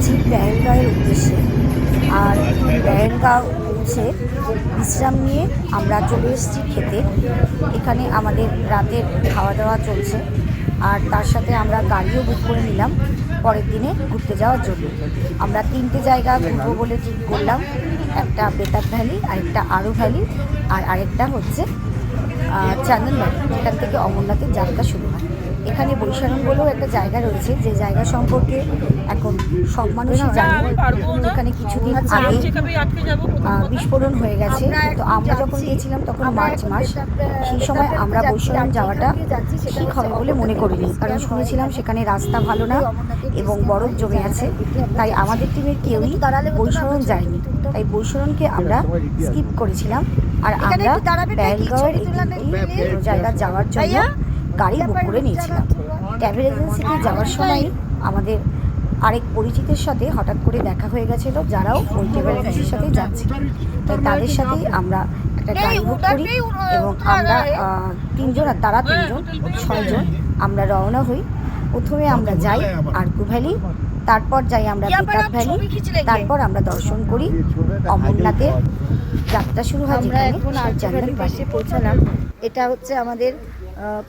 যাচ্ছি পেহেলগাঁওয়ের উদ্দেশ্যে। আর পেহেলগাঁও পৌঁছে বিশ্রাম নিয়ে আমরা চলে এসেছি খেতে। এখানে আমাদের রাতের খাওয়া দাওয়া চলছে, আর তার সাথে আমরা গাড়িও বুক করে নিলাম পরের দিনে ঘুরতে যাওয়ার জন্য। আমরা 3টে জায়গা ঘুরবো বলে ঠিক করলাম। একটা বেতাব ভ্যালি, আরেকটা আরু ভ্যালি, আর আরেকটা হচ্ছে চন্দনবাড়ি, যেখান থেকে অমরনাথের যাত্রা শুরু হয়। এখানে বৈশারণ বলেও একটা জায়গা রয়েছে, যে জায়গা সম্পর্কে এখন সব মানুষই জানে। এখানে কিছুদিন আগে বিস্ফোরণ হয়ে গেছে, তো আমরা যখন গিয়েছিলাম তখন মার্চ মাস। সেই সময় আমরা বৈশারণ যাওয়াটা ঠিক হবে বলে মনে করিনি, কারণ শুনেছিলাম সেখানে রাস্তা ভালো না এবং বরফ জমে আছে। তাই আমাদের টিমের কেউই বৈশারণ যায়নি, তাই বৈশারণকে আমরা স্কিপ করেছিলাম। আর আমরা পেহেলগাঁওয়ের এই 3টি জায়গা যাওয়ার জন্য গাড়ি বুক করে নিয়েছিলাম। ট্রাভেল এজেন্সিতে যাওয়ার সময় আমাদের আরেক পরিচিতের সাথে হঠাৎ করে দেখা হয়ে গেছিলো, যারাও ওই ট্রাভেল এজেন্সির সাথেই যাচ্ছে। তাই তাদের সাথেই আমরা একটা গাড়ি বুক করি এবং আমরা 3জন, আর তারা 3জন, 6জন আমরা রওনা হই। প্রথমে আমরা যাই আরকু ভ্যালি, তারপর যাই আমরা বেতাব ভ্যালি, তারপর আমরা দর্শন করি অমরনাথের যাত্রা শুরু হয়। আমরা এখন চন্দনবাড়ি পৌঁছালাম। এটা হচ্ছে আমাদের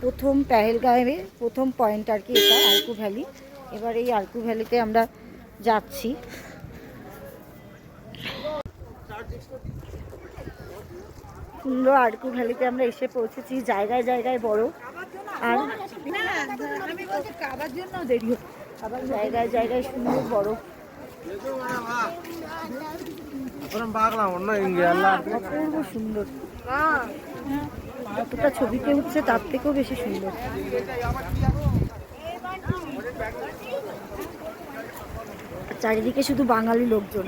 প্রথম পেহেলগাঁওয়ের প্রথম পয়েন্ট আর কি, এটা আরকু ভ্যালি। এবার এই আরকু ভ্যালিতে আমরা যাচ্ছি। সুন্দর আরকু ভ্যালিতে আমরা এসে পৌঁছেছি। জায়গায় জায়গায় বরফ, আর আবার জায়গায় জায়গায় সুন্দর বরফ। অপূর্ব সুন্দর, যতটা ছবিতে উঠছে তার থেকেও বেশি সুন্দর। চারিদিকে শুধু বাঙালি লোকজন।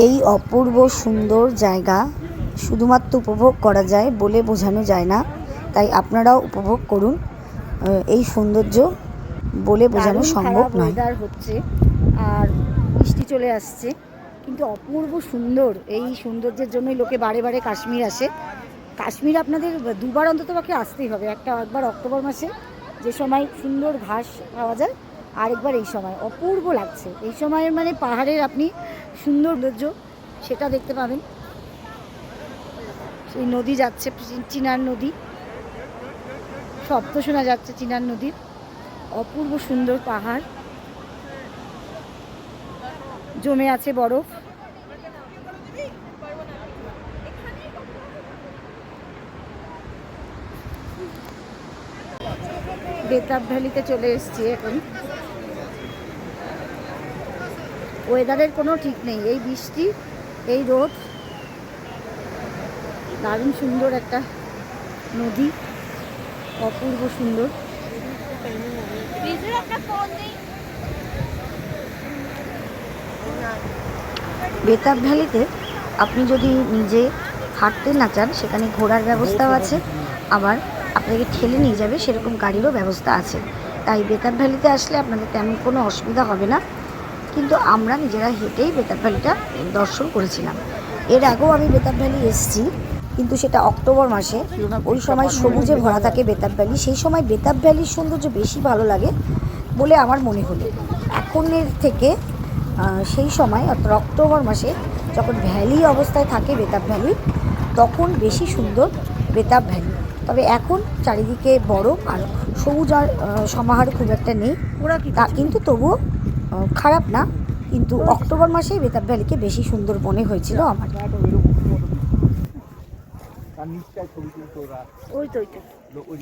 এই অপূর্ব সুন্দর জায়গা শুধুমাত্র উপভোগ করা যায়, বলে বোঝানো যায় না। তাই আপনারাও উপভোগ করুন। এই সৌন্দর্য বলে বোঝানো সম্ভব নয়। হচ্ছে আর বৃষ্টি চলে আসছে, কিন্তু অপূর্ব সুন্দর। এই সৌন্দর্যের জন্যই লোকে বারে বারে কাশ্মীর আসে। কাশ্মীর আপনাদের দুবার অন্তত পক্ষে আসতেই হবে। একবার অক্টোবর মাসে, যে সময় সুন্দর ঘাস পাওয়া যায়, আরেকবার এই সময়। অপূর্ব লাগছে এই সময়ের, মানে পাহাড়ের আপনি সৌন্দর্য সেটা দেখতে পাবেন। সেই নদী যাচ্ছে, চিনার নদী, শব্দ শোনা যাচ্ছে চিনার নদীর। অপূর্ব সুন্দর পাহাড়, জমে আছে বরফ। বেতাব ভ্যালিতে চলে এসেছি এখন। ওয়েদারের কোনো ঠিক নেই, এই বৃষ্টি, এই রোদ। দারুণ সুন্দর একটা নদী, অপূর্ব সুন্দর। বেতাব ভ্যালিতে আপনি যদি নিজে হাঁটতে না চান, সেখানে ঘোড়ার ব্যবস্থাও আছে, আবার আপনাকে ঠেলে নিয়ে যাবে সেরকম গাড়িরও ব্যবস্থা আছে। তাই বেতাব ভ্যালিতে আসলে আপনাদের তেমন কোনো অসুবিধা হবে না। কিন্তু আমরা নিজেরা হেঁটেই বেতাব ভ্যালিটা দর্শন করেছিলাম। এর আগেও আমি বেতাব ভ্যালি এসেছি, কিন্তু সেটা অক্টোবর মাসে। ওই সময় সবুজে ভরা থাকে বেতাব ভ্যালি। সেই সময় বেতাব ভ্যালির সৌন্দর্য বেশি ভালো লাগে বলে আমার মনে হলো। এখনের থেকে সেই সময় অর্থাৎ অক্টোবর মাসে যখন ভ্যালি অবস্থায় থাকে বেতাব ভ্যালি, তখন বেশি সুন্দর বেতাব ভ্যালি। তবে এখন চারিদিকে বরফ আর সবুজ আর সমাহার খুব একটা নেই, তা কিন্তু তবুও খারাপ না। কিন্তু অক্টোবর মাসেই বেতাব ভ্যালিকে বেশি সুন্দর মনে হয়েছিল আমার। ওই তো ওই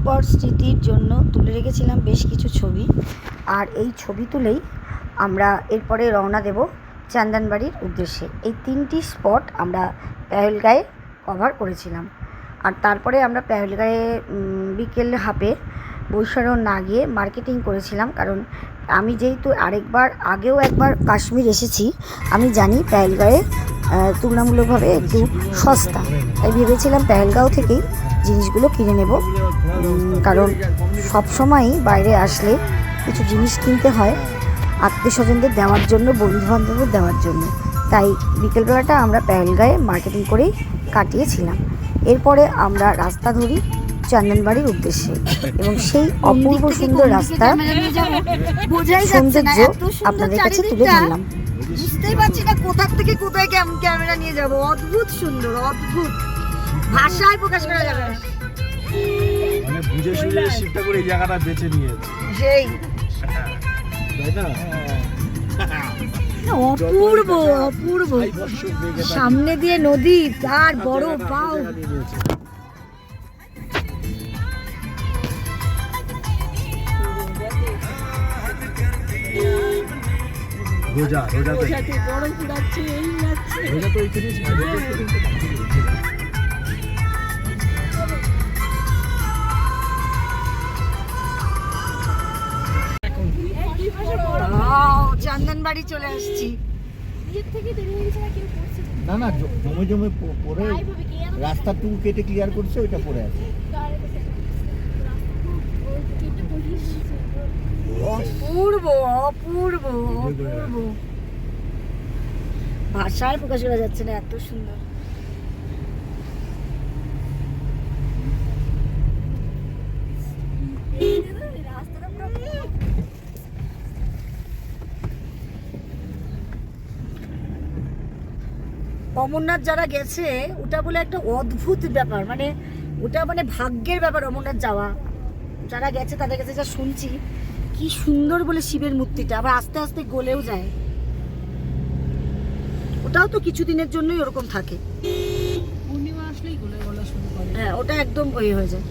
সুন্দর স্মৃতির জন্য তুলে রেখেছিলাম বেশ কিছু ছবি। আর এই ছবি তুলেই আমরা এরপরে রওনা দেব চান্দনবাড়ির উদ্দেশ্যে। এই 3টি স্পট আমরা পেহেলগাঁয়ে কভার করেছিলাম। আর তারপরে আমরা পেহেলগাঁয়ে বিকেল হাফে বৈশারণ না গিয়ে মার্কেটিং করেছিলাম, কারণ আমি যেহেতু আগেও একবার কাশ্মীর এসেছি, আমি জানি পেহেলগাঁয়ে তুলনামূলকভাবে একটু সস্তা, তাই ভেবেছিলাম পেহেলগাঁও থেকেই জিনিসগুলো কিনে নেব। কারণ সবসময়ই বাইরে আসলে কিছু জিনিস কিনতে হয় আত্মীয় স্বজনদের দেওয়ার জন্য, বন্ধুবান্ধবদের দেওয়ার জন্য। তাই বিকেলবেলাটা আমরা পেহেলগাঁয়ে মার্কেটিং করেই কাটিয়েছিলাম। এরপরে আমরা রাস্তা ধরি চন্দনবাড়ির উদ্দেশ্যে, এবং সেই অপূর্ব সুন্দর রাস্তার সৌন্দর্য আপনাদের কাছে তুলে ধরলাম। বুঝতেই পারছি না কোথা থেকে কোথায় ক্যামেরা নিয়ে যাব। অদ্ভুত সুন্দর, অদ্ভুত, ভাষায় প্রকাশ করা যাবে না। মানে বুঝে শুনে শিফটটা করে এই জায়গাটা বেছে নিয়েছে, সেই তাই না? অপূর্ব অপূর্ব, সামনে দিয়ে নদী আর বড় পাও। রোজা রোজা তো রোজা তো এইখানে চন্দনবাড়ি চলে আসছি। না না, জমে জমে পড়ে রাস্তাটুকু কেটে ক্লিয়ার করছে, ওইটা পড়ে আছে। অপূর্ব অপূর্ব অপূর্ব, ভাষায় প্রকাশ করা যাচ্ছে না, এত সুন্দর। অমরনাথ যারা গেছে ওটা বলে একটা অদ্ভুত ব্যাপার, মানে ওটা মানে ভাগ্যের ব্যাপার অমরনাথ যাওয়া। যারা গেছে তাদের কাছে যা শুনছি, কি সুন্দর বলে শিবের মূর্তিটা, আবার আস্তে আস্তে গলেও যায়। ওটাও তো কিছুদিনের জন্যই ওরকম থাকে, পূর্ণিমা আসলেই গলা শুরু করে। হ্যাঁ, ওটা একদম ওই হয়ে যায়।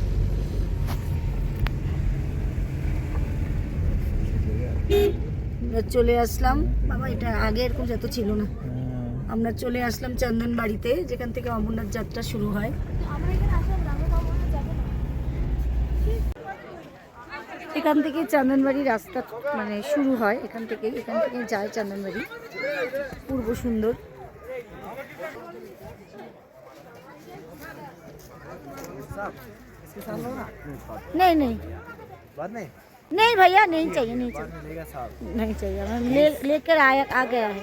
চলে আসলাম বাবা, এটা আগে এরকম যত ছিল না। আমরা চলে আসলাম চন্দনবাড়িতে, যেখান থেকে অমরনাথ যাত্রা শুরু হয়। এখান থেকে চন্দনবাড়ির রাস্তা মানে শুরু হয়, এখান থেকে যায় চন্দনবাড়ি। পূর্ব সুন্দর। नहीं नहीं नहीं भैया, नहीं चाहिए, नहीं चाहिए, हम लेकर आ गया है।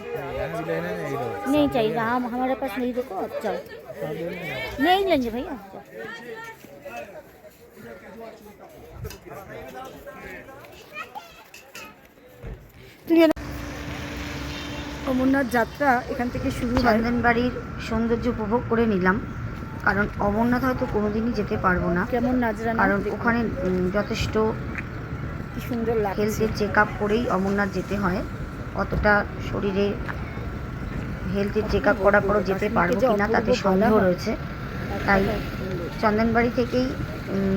नहीं चाहिए, हम हमारे पास नहीं, देखो अब चलो, नहीं लेंगे भैया। অমরনাথ যাত্রা এখান থেকে শুরু হয়। চন্দনবাড়ির সৌন্দর্য উপভোগ করে নিলাম, কারণ অমরনাথ হয়তো কোনোদিনই যেতে পারবো না। কেমন নাজরানা, কারণ ওখানে যথেষ্ট কি সুন্দর লাগে। হেলথের চেক আপ করেই অমরনাথ যেতে হয়। অতটা শরীরে হেলথের চেক আপ করার পরও যেতে পারবো কিনা তাতে সন্দেহ রয়েছে। তাই চন্দনবাড়ি থেকেই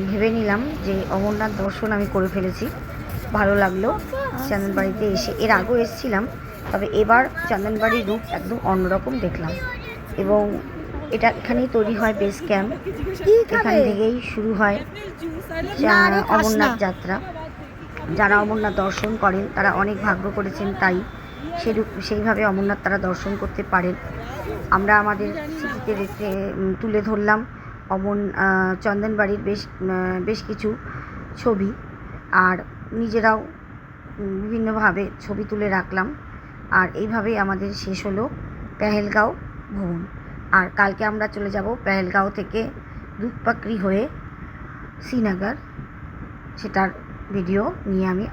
ভেবে নিলাম যে অমরনাথ দর্শন আমি করে ফেলেছি। ভালো লাগলো চন্দনবাড়িতে এসে। এর আগেও এসেছিলাম, তবে এবার চন্দনবাড়ির রূপ একদম অন্যরকম দেখলাম। এবং এটা এখানেই তৈরি হয় বেস ক্যাম্প, এখান থেকেই শুরু হয় অমরনাথ যাত্রা। যারা অমরনাথ দর্শন করেন তারা অনেক ভাগ্য করেছেন, তাই সেইভাবে অমরনাথ তারা দর্শন করতে পারেন। আমরা আমাদের স্মৃতিতে তুলে ধরলাম চন্দনবাড়ির বেশ কিছু ছবি, আর নিজেরাও বিভিন্নভাবে ছবি তুলে রাখলাম। আর এইভাবেই আমাদের শেষ হলো পেহেলগাঁও ভ্রমণ। আর কালকে আমরা চলে যাব পেহেলগাঁও থেকে দুধপাকড়ি হয়ে শ্রীনগর, সেটার ভিডিও নিয়ে আমি